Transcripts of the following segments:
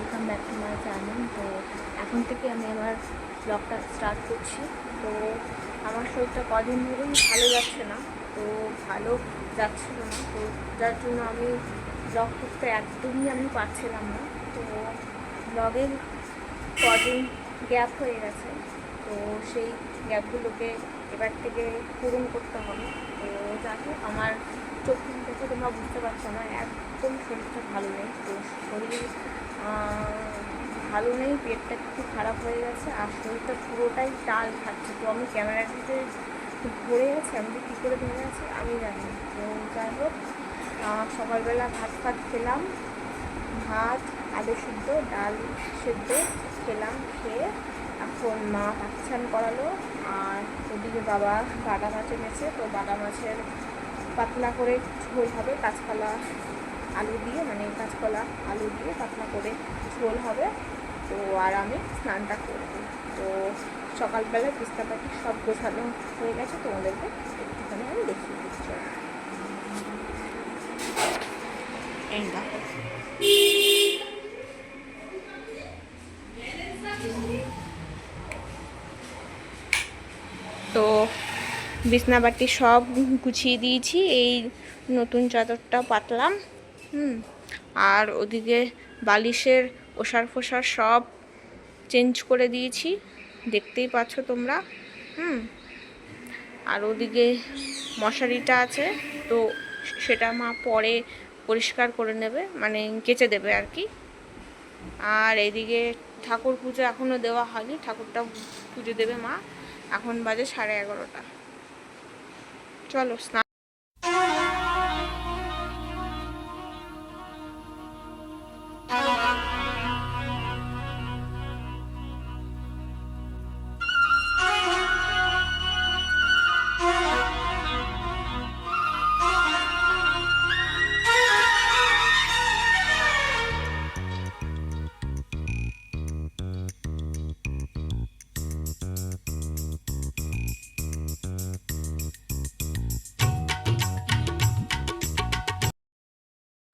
Welcome back to my channel. তো এখন থেকে আমি আমার ব্লগটা স্টার্ট করছি। তো আমার শরীরটা কদিন ধরেই ভালো যাচ্ছে না, তো ভালো যাচ্ছিল না, তো যার জন্য আমি ব্লগ করতে একদমই আমি পারছিলাম না। তো ব্লগের কদিন গ্যাপ হয়ে গেছে, তো সেই গ্যাপগুলোকে এবার থেকে পূরণ করতে হবে। তো যাই হোক, আমার চোখ দেখে তোমরা বুঝতে পারছো আমার একদম শরীরটা ভালো নেই। তো শরীর ভালো নেই, পেটটা একটু খারাপ হয়ে গেছে, আর শরীরটা পুরোটাই টাল খাচ্ছে। তো আমি ক্যামেরাটিতে ধরে আছি, আমি যে কী করে ধরে আছি আমি জানি না। তো যাই হোক, সকালবেলা ভাত খেলাম, ভাত, আলু সিদ্ধ, ডাল সিদ্ধ খেলাম। খেয়ে এখন মা পাচ্ছান করালো, আর ওদিকে বাবা বাটা মাছ এনেছে। তো বাটা মাছের পাতলা করে ঝোল হবে, কাঁচকলা আলু দিয়ে, মানে কাঁচকলা আলু দিয়ে পাতলা করে ঝোল হবে। তো আর আমি স্নানটা করব। তো সকালবেলায় বিস্তাপাটি সব গোছানো হয়ে গেছে, তোমাদেরকে একটুখানি আমি দেখিয়ে দিচ্ছি। এই দেখো, তো বিছনাবাটি সব গুছিয়ে দিয়েছি, এই নতুন চাদরটা পাতলাম। আর ওদিকে বালিশের ওষার ফোষার সব চেঞ্জ করে দিয়েছি, দেখতেই পাচ্ছ তোমরা। আর ওদিকে মশারিটা আছে, তো সেটা মা পরে পরিষ্কার করে নেবে, মানে কেচে দেবে আর কি। আর এদিকে ঠাকুর পুজো এখনও দেওয়া হয়নি, ঠাকুরটা পুজো দেবে মা। এখন বাজে 11:30। চলো স্নান।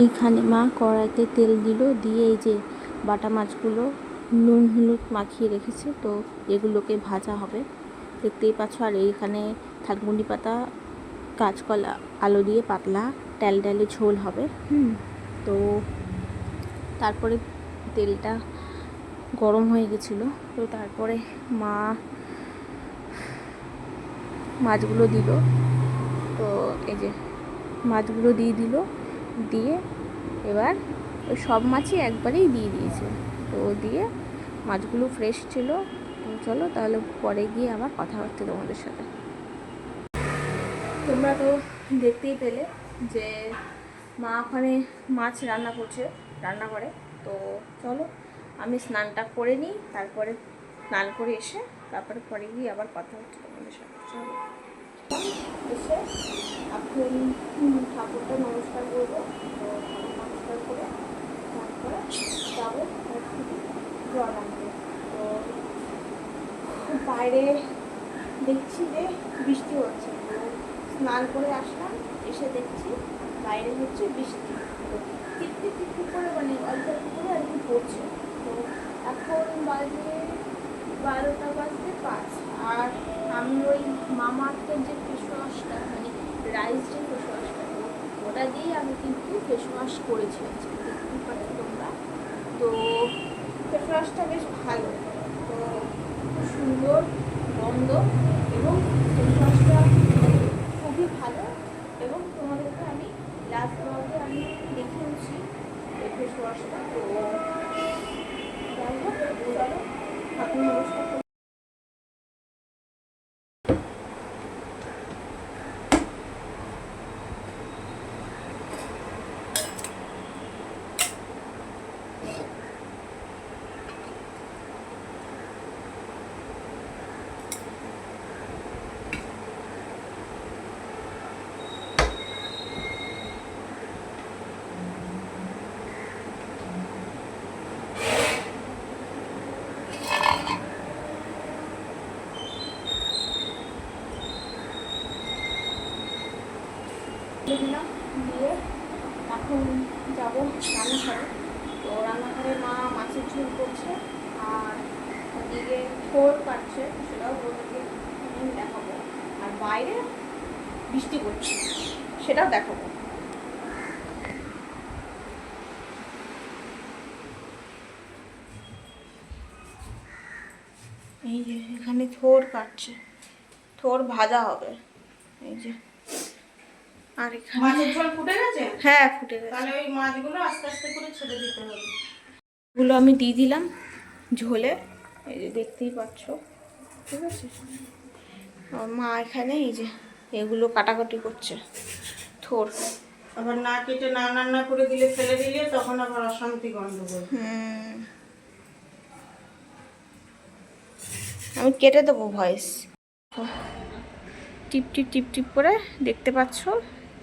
এইখানে মা কড়াইতে তেল দিল, দিয়ে এই যে বাটা মাছগুলো নুন হলুদ মাখিয়ে রেখেছে, তো এগুলোকে ভাজা হবে, দেখতেই পাচ্ছ। আর এইখানে থাকমুন্ডি পাতা, কাঁচকলা আলু দিয়ে পাতলা ট্যালে ঝোল হবে। তো তারপরে তেলটা গরম হয়ে গেছিলো, তো তারপরে মা মাছগুলো দিল। তো এই যে মাছগুলো দিয়ে দিল, দিয়ে এবার ওই সব মাছই একবারেই দিয়ে দিয়েছে। তো দিয়ে মাছগুলো ফ্রেশ ছিল। তো চলো তাহলে পরে গিয়ে আবার কথা হচ্ছে তোমাদের সাথে। তোমরা তো দেখতেই পেলে যে মা ওখানে মাছ রান্না করছে রান্নাঘরে। তো চলো আমি স্নানটা করে নিই, তারপরে স্নান করে এসে তারপরে পরে গিয়ে আবার কথা হচ্ছে তোমাদের সাথে। চলো এসে এখন ঠাকুরটা নমস্কার করবো। তো নমস্কার করে তারপরে যাবো জল আনতে। তো বাইরে দেখছি যে বৃষ্টি হচ্ছে, তো স্নান করে আসলাম, এসে দেখছি বাইরে হচ্ছে বৃষ্টি, তো টিপ টিপ করে, মানে অল্প অল্প করে আর কি পড়ছে। তো এখন বাজে 12:05। আর আমি ওই মামাআর্থের যে ফেস ওয়াশটা, মানে রাইস যে ফেস ওয়াশটা, তো ওটা দিয়ে আমি কিন্তু ফেস ওয়াশ করেছি আজকে, দেখতেই পাচ্ছ তোমরা। তো ফেস ওয়াশটা বেশ ভালো, তো খুব সুন্দর গন্ধ, এবং ফেস ওয়াশটা খুবই ভালো। এবং তোমাদেরকে আমি লাস্ট ব্লগে আমি দেখিয়েছি এই ফেস ওয়াশটা। তো যাই হোক, চলো ঠাকুর নমস্কার। দিলাম, দিয়ে এখন যাবো রান্নাঘরে। তো রান্নাঘরে মা মাছের বাইরে বৃষ্টি পড়ছে, সেটাও দেখাবো। এই যে এখানে থোর কাটছে, থোর ভাজা হবে। এই যে আর এখানে মাছের ঝোল ফুটে গেছে। হ্যাঁ ফুটে গেছে। তাহলে ওই মাছগুলো আস্তে আস্তে করে ছেড়ে দিতে হবে। এগুলো আমি দিয়ে দিলাম ঝোলে, এই যে দেখতেই পাচ্ছ, ঠিক আছে। আর মা এখানে এই যে এগুলো কাটাকাটি করছে থোর। আবার না কেটে না রান্না করে দিলে, ফেলে দিলে তখন আবার অশান্তি গন্ধ করবে। আমি কেটে দেবো ভয়েস। টিপ টিপ টিপ টিপ করে দেখতে পাচ্ছ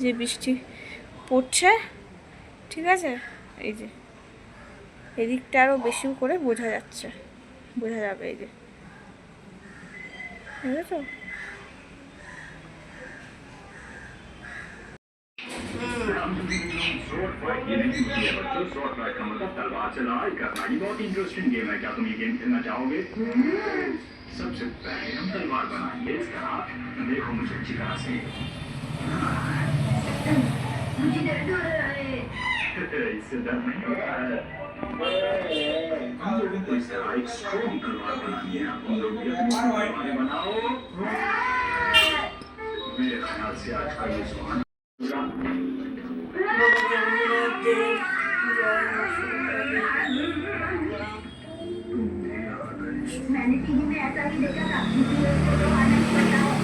যে বৃষ্টি পড়ছে, ঠিক আছে। এই যে এদিকটা আরও বেশি করে বোঝা যাবে, এই যে বুঝেছো। ये नहीं कि ये बच्चों शॉर्ट फाइट का मतलब तलवार चला करना ही बहुत इंटरेस्टिंग गेम है। क्या तुम ये गेम खेलना चाहोगे? सबसे पहले हम तलवार बनाएंगे इस तरह, देखो मुझे अच्छी तरह से। मुझे दर्द हो रहा है। इससे दर्द नहीं होता है। हम लोगों को इस तरह एक स्ट्रॉन्ग तलवार बनानी है। तुम लोग भी अपनी तलवारें बनाओ। मेरे ख्याल से आज का ये सुहाना मैंने टीवी में ऐसा ही देखा था, तो आना ही पड़ता है।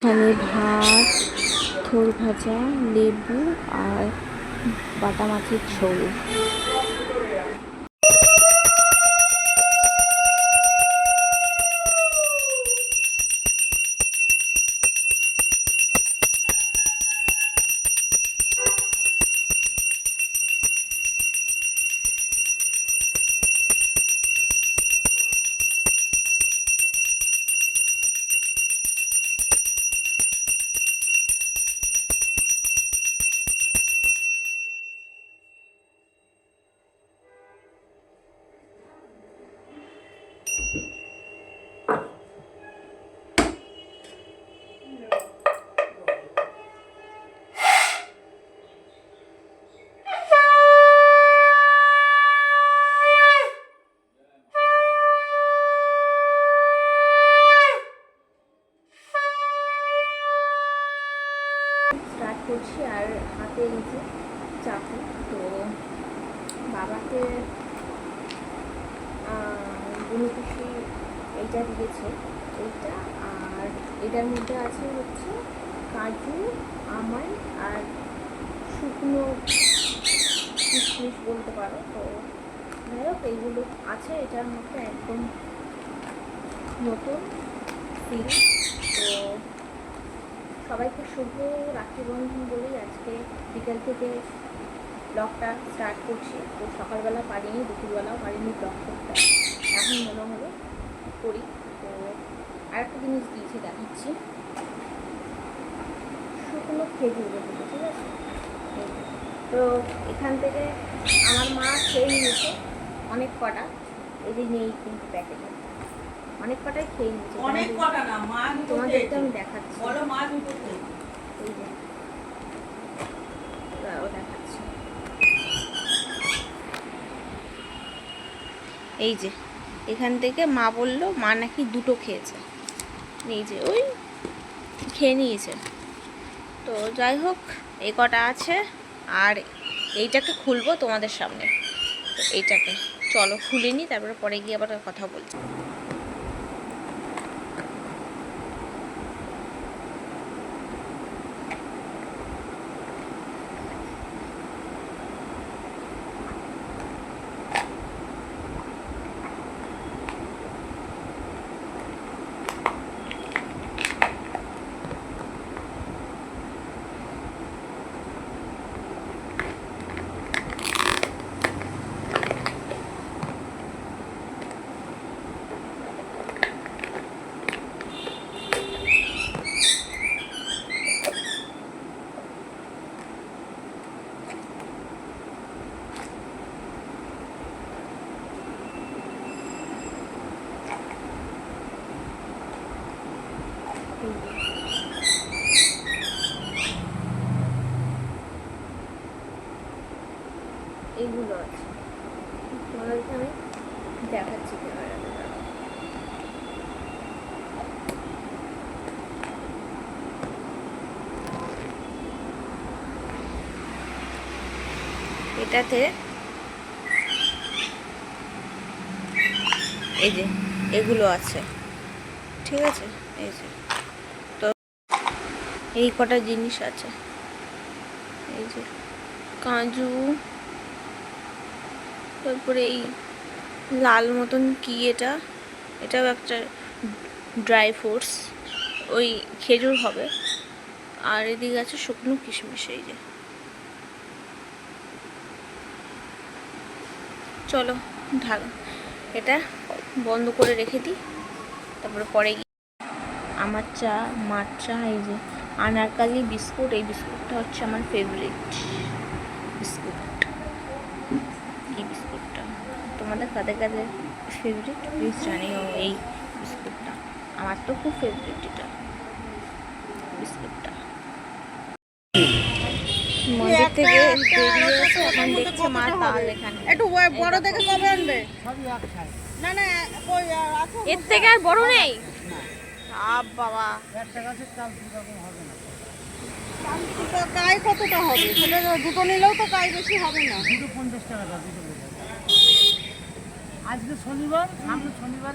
এখানে ভাত, থোর ভাজা, লেবু আর বাটা মাছের ঝোল। এই যে চাকু। তো বাবাকে গুণকুশি এইটা দিয়েছে, এইটা। আর এটার মধ্যে আছে হচ্ছে কাজু, আমাই আর শুকনো কিশমিশ বলতে পারো। তো যাই হোক এইগুলো আছে এটার মধ্যে, একদম নতুন সিল। তো সবাইকে শুভ রাখি বন্ধন বলেই আজকে বিকেল থেকে ব্লগটা স্টার্ট করছি। তো সকালবেলা পারিনি, দুপুরবেলাও পারিনি ব্লগ করতে, এখন মনে হলো করি। তো আরেকটা জিনিস দিয়েছি, দেখাচ্ছি। শুকনো খেজুর রেখেছে, ঠিক আছে। তো এখান থেকে আমার মা খেয়ে নিয়েছে অনেক কটা, এই যে নেই কিন্তু প্যাকেটে, অনেক কটাই খেয়ে নিয়েছে। অনেক কটা না, মা দুটো তোমাদেরকে খেয়েছে। আমি দেখাচ্ছি, বলো মা দুটো খেয়েছে। এই যে দাঁড়াও দেখাচ্ছি। এই যে এখান থেকে মা বললো মা নাকি দুটো খেয়েছে, এই যে ওই খেয়ে নিয়েছে। তো যাই হোক এই কটা আছে, আর এইটাকে খুলবো তোমাদের সামনে। তো এইটাকে চলো খুলে নিই, তারপরে পরে গিয়ে আবার কথা বলছি। এইগুলো আছে, তোমাদেরকে আমি দেখাচ্ছি ক্যামেরাতে। এটাতে এই যে এগুলো আছে, ঠিক আছে। এই যে তো এই কটা জিনিস আছে, এই যে কাজু, তারপরে এই লাল মতন কি এটা, এটাও একটা ড্রাই ফ্রুটস, ওই খেজুর হবে। আর এদিকে আছে শুকনো কিশমিশ। এই যে চলো ঢাল, এটা বন্ধ করে রেখে দিই, তারপরে পরে গিয়ে আমার চা, মার চা। এই যে আনারকালি বিস্কুট, এই বিস্কুটটা হচ্ছে আমার ফেভারিট বিস্কুট। এই বিস্কুটটা তোমাদের কাদের কাদের ফেভারিট প্লিজ জানিও। এই বিস্কুটটা আমার তো খুব ফেভারিট, এটা বিস্কুটটা। মন্দির থেকে বেরিয়ে এসে এখন দেখছে মা তাল এখানে। একটু বড় দেখে কবে আনবে? না না, কই আছে? এর থেকে আর বড় নেই বাবা। কাই কতটা হবে? তাহলে দুটো নিলেও তো কাই বেশি হবে না। 250 টাকা দাও, দুটো আজকে শনিবার, সামনে শনিবার